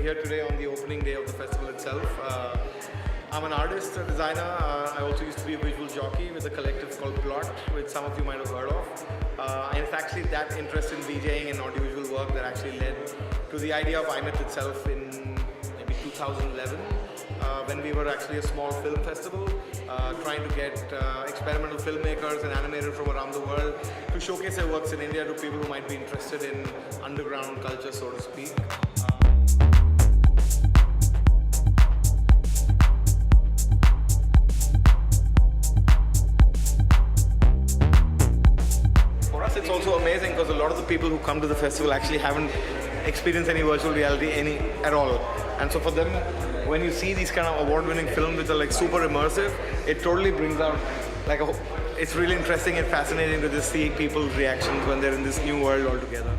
here today on the opening day of the festival itself. I'm an artist, a designer. I also used to be a visual jockey with a collective called Plot, which some of you might have heard of. And it's actually that interest in VJing and audiovisual work that actually led to the idea of EyeMyth itself in maybe 2011, when we were actually a small film festival, trying to get experimental filmmakers and animators from around the world to showcase their works in India to people who might be interested in underground culture, so to speak. For us, it's also amazing because a lot of the people who come to the festival actually haven't experienced any virtual reality at all. And so for them, when you see these kind of award-winning films which are like super immersive, it totally brings out like it's really interesting and fascinating to just see people's reactions when they're in this new world altogether.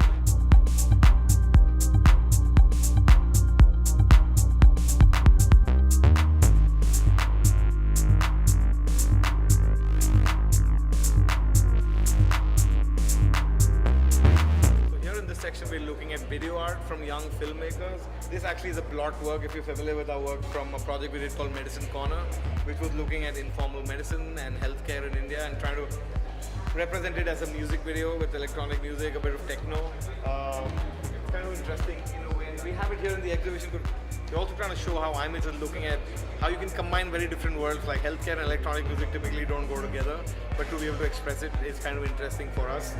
Section we're looking at video art from young filmmakers. This actually is a blot work, if you're familiar with our work, from a project we did called Medicine Corner, which was looking at informal medicine and healthcare in India and trying to represent it as a music video with electronic music, a bit of techno. It's kind of interesting in a way. We have it here in the exhibition, but we're also trying to show how EyeMyth is looking at how you can combine very different worlds, like healthcare and electronic music typically don't go together, but to be able to express it is kind of interesting for us.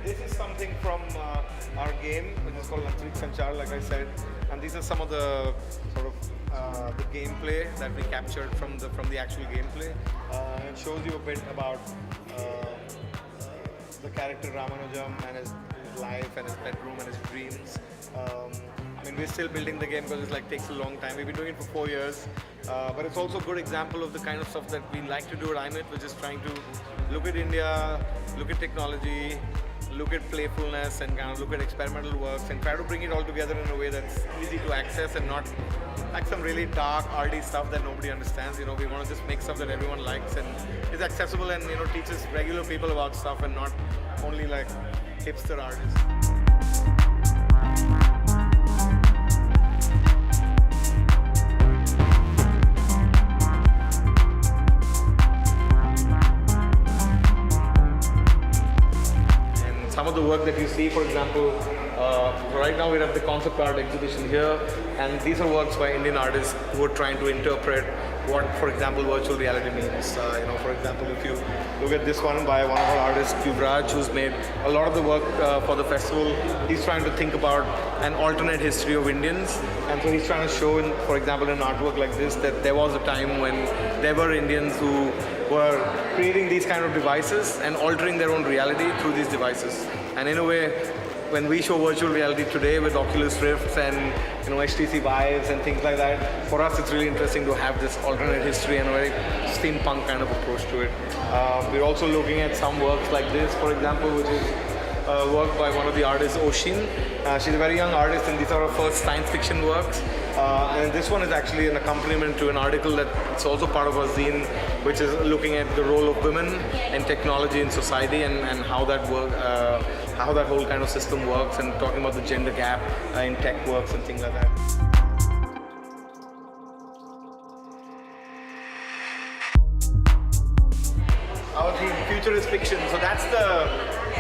This is something from our game, which is called Antrik Sanchar, like I said, and these are some of the sort of the gameplay that we captured from the actual gameplay. It shows you a bit about the character Ramanujam and his life and his bedroom and his dreams. I mean, we're still building the game because it takes a long time. We've been doing it for 4 years, but it's also a good example of the kind of stuff that we like to do at EyeMyth, which is trying to look at India, look at technology, look at playfulness and kind of look at experimental works and try to bring it all together in a way that's easy to access and not like some really dark, arty stuff that nobody understands. You know, we want to just make stuff that everyone likes and is accessible and, you know, teaches regular people about stuff and not only like hipster artists. Some of the work that you see, for example, right now we have the concept art exhibition here, and these are works by Indian artists who are trying to interpret what, for example, virtual reality means. You know, for example, if you look at this one by one of our artists, Brakhage, who's made a lot of the work for the festival, he's trying to think about an alternate history of Indians, and so he's trying to show, for example, in artwork like this, that there was a time when there were Indians who were creating these kind of devices and altering their own reality through these devices. And in a way, when we show virtual reality today with Oculus Rifts and, you know, HTC Vives and things like that, for us it's really interesting to have this alternate history and a very steampunk kind of approach to it. We're also looking at some works like this, for example, which is work by one of the artists, Oshin. She's a very young artist and these are her first science fiction works. And this one is actually an accompaniment to an article that's also part of our zine, which is looking at the role of women in technology in society and how that how that whole kind of system works, and talking about the gender gap in tech works and things like that. Our theme, future is fiction. So that's the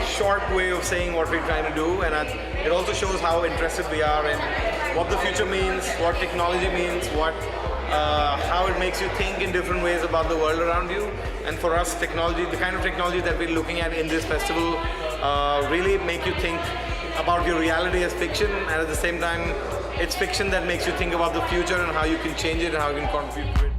short way of saying what we're trying to do, and it also shows how interested we are in what the future means, what technology means, how it makes you think in different ways about the world around you. And for us, technology, the kind of technology that we're looking at in this festival, really make you think about your reality as fiction, and at the same time, it's fiction that makes you think about the future and how you can change it and how you can contribute to it.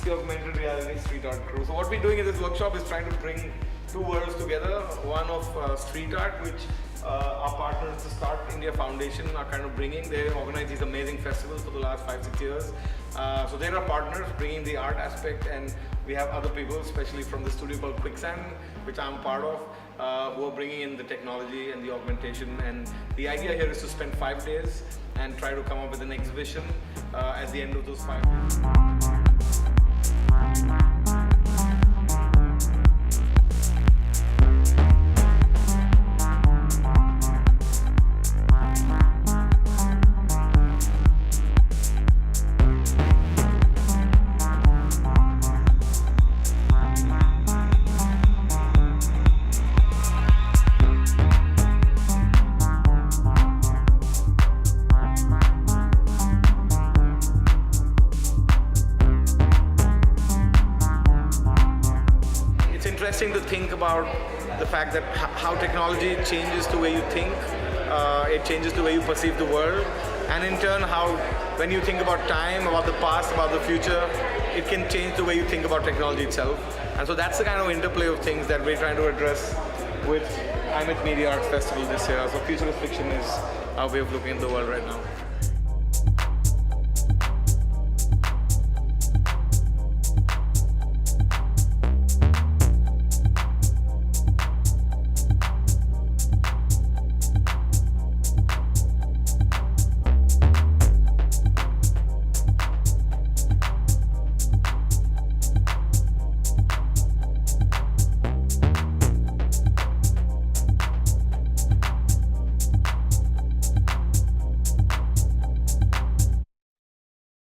The augmented reality street art crew. So what we're doing in this workshop is trying to bring two worlds together. One of street art, which our partners, the Start India Foundation, are kind of bringing. They organize these amazing festivals for the last 5-6 years. So they're our partners bringing the art aspect, and we have other people, especially from the studio called Quicksand, which I'm part of. who are bringing in the technology and the augmentation. And the idea here is to spend 5 days and try to come up with an exhibition at the end of those 5 days. Interesting to think about the fact that how technology changes the way you think, it changes the way you perceive the world, and in turn how when you think about time, about the past, about the future, it can change the way you think about technology itself. And so that's the kind of interplay of things that we're trying to address with EyeMyth Media Arts Festival this year. So futurist fiction is our way of looking at the world right now.